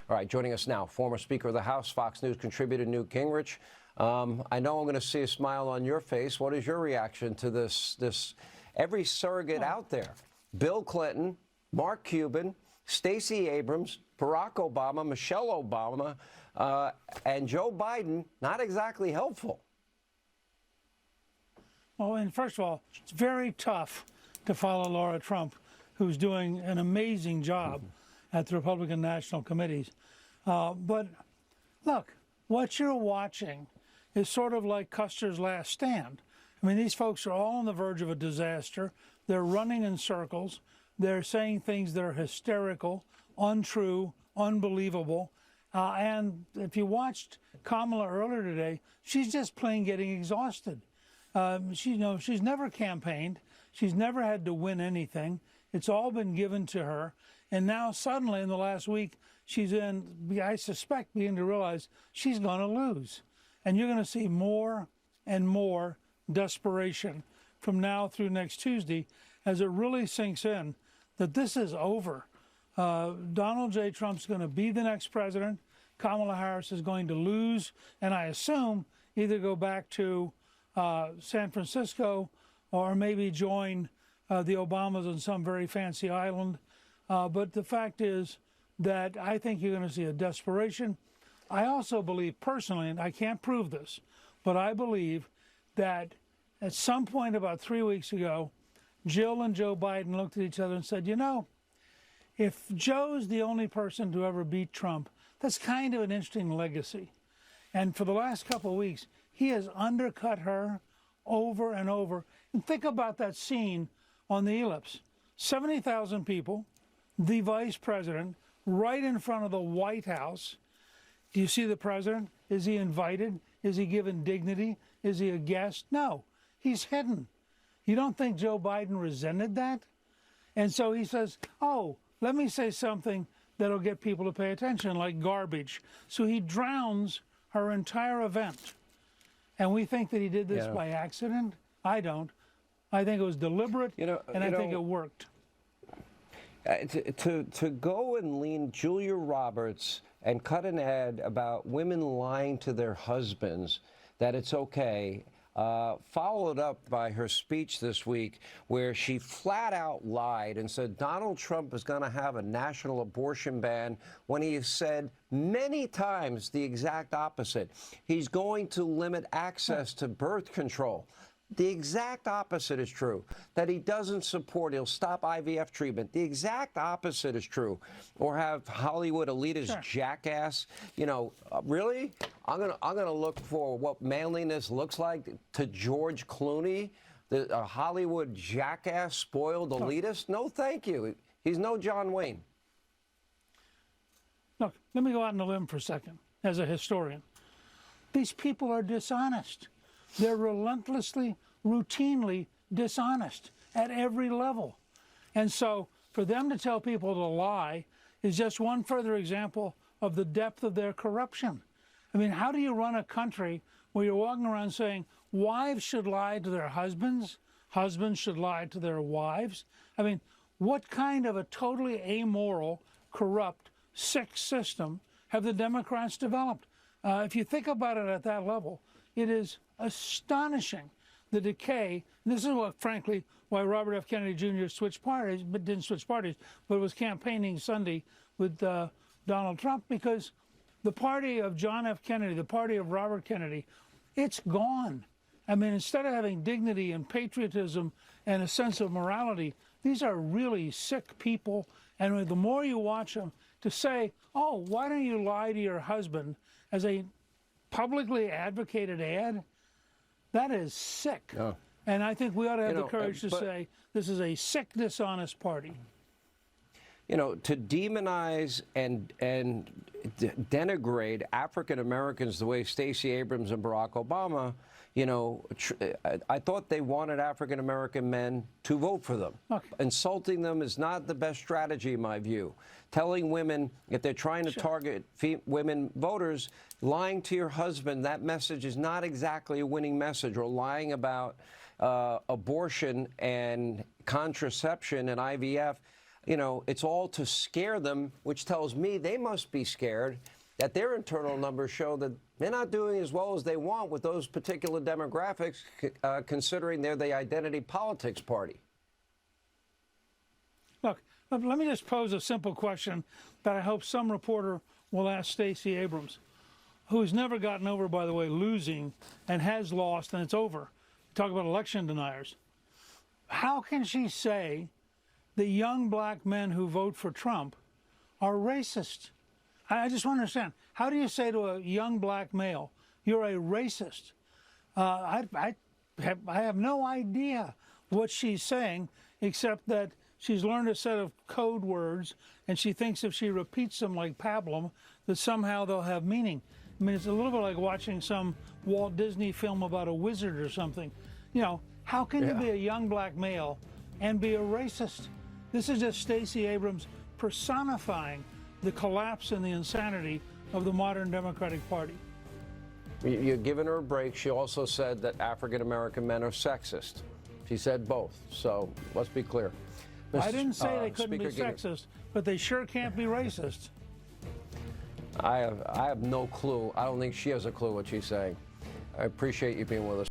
All right, joining us now, former Speaker of the House, Fox News contributor Newt Gingrich. I know I'm going to see a smile on your face. What is your reaction to this every surrogate out there? Bill Clinton, Mark Cuban, Stacey Abrams, Barack Obama, Michelle Obama, and Joe Biden, not exactly helpful. Well, and first of all, it's very tough to follow Laura Trump, who's doing an amazing job at the Republican National Committees. But look, what you're watching is sort of like Custer's Last Stand. I mean, these folks are all on the verge of a disaster. They're running in circles. They're saying things that are hysterical, untrue, unbelievable. And if you watched Kamala earlier today, she's just plain getting exhausted. She's never campaigned. She's never had to win anything. It's all been given to her. And now suddenly in the last week, she's I suspect, beginning to realize she's going to lose. And you're going to see more and more desperation from now through next Tuesday as it really sinks in that this is over. Donald J. Trump's going to be the next president. Kamala Harris is going to lose, and I assume either go back to San Francisco or maybe join the Obamas on some very fancy island. But the fact is that I think you're going to see a desperation. I also believe personally, and I can't prove this, but I believe that at some point about 3 weeks ago, Jill and Joe Biden looked at each other and said, you know, if Joe's the only person to ever beat Trump, that's kind of an interesting legacy. And for the last couple of weeks, he has undercut her over and over. And think about that scene on the ellipse. 70,000 people, the vice president, right in front of the White House. Do you see the president? Is he invited? Is he given dignity? Is he a guest? No, he's hidden. You don't think Joe Biden resented that? And so he says, oh, let me say something that'll get people to pay attention, like garbage. So he drowns her entire event. And we think that he did this by accident? I don't. I think it was deliberate, and I think it worked. To go and lean Julia Roberts and cut an ad about women lying to their husbands, that it's okay, followed up by her speech this week where she flat out lied and said Donald Trump is going to have a national abortion ban when he has said many times the exact opposite. He's going to limit access to birth control. The exact opposite is true, that he doesn't support, he'll stop IVF treatment. The exact opposite is true. Or have Hollywood elitist jackass, really? I'm gonna look for what manliness looks like to George Clooney, the Hollywood jackass, spoiled elitist? No, thank you. He's no John Wayne. Look, let me go out on a limb for a second as a historian. These people are dishonest. They're relentlessly, routinely dishonest at every level. And so for them to tell people to lie is just one further example of the depth of their corruption. I mean, how do you run a country where you're walking around saying wives should lie to their husbands, husbands should lie to their wives? I mean, what kind of a totally amoral, corrupt, sick system have the Democrats developed? If you think about it at that level, it is astonishing, the decay. And this is what, frankly, why Robert F. Kennedy Jr. switched parties, but didn't switch parties, but was campaigning Sunday with Donald Trump, because the party of John F. Kennedy, the party of Robert Kennedy, it's gone. I mean, instead of having dignity and patriotism and a sense of morality, these are really sick people. And the more you watch them, to say, oh, why don't you lie to your husband as a publicly advocated ad, that is sick. Oh. And I think we ought to have the courage to say this is a sick, dishonest party. To demonize and denigrate African Americans the way Stacey Abrams and Barack Obama, I thought they wanted African American men to vote for them. Okay. Insulting them is not the best strategy, in my view. Telling women, if they're trying to target women voters, lying to your husband, that message is not exactly a winning message. Or lying about abortion and contraception and IVF. you know, it's all to scare them, which tells me they must be scared that their internal numbers show that they're not doing as well as they want with those particular demographics, considering they're the identity politics party. Look, let me just pose a simple question that I hope some reporter will ask Stacey Abrams, who's never gotten over, by the way, losing and has lost, and it's over. Talk about election deniers. How can she say the young black men who vote for Trump are racist? I just want to understand. How do you say to a young black male, you're a racist? I have no idea what she's saying, except that she's learned a set of code words, and she thinks if she repeats them like pablum, that somehow they'll have meaning. I mean, it's a little bit like watching some Walt Disney film about a wizard or something. You know, how can you be a young black male and be a racist? This is just Stacey Abrams personifying the collapse and the insanity of the modern Democratic Party. You're giving her a break. She also said that African-American men are sexist. She said both, so let's be clear. I didn't say they couldn't be Speaker sexist, but they sure can't be racist. I have no clue. I don't think she has a clue what she's saying. I appreciate you being with us.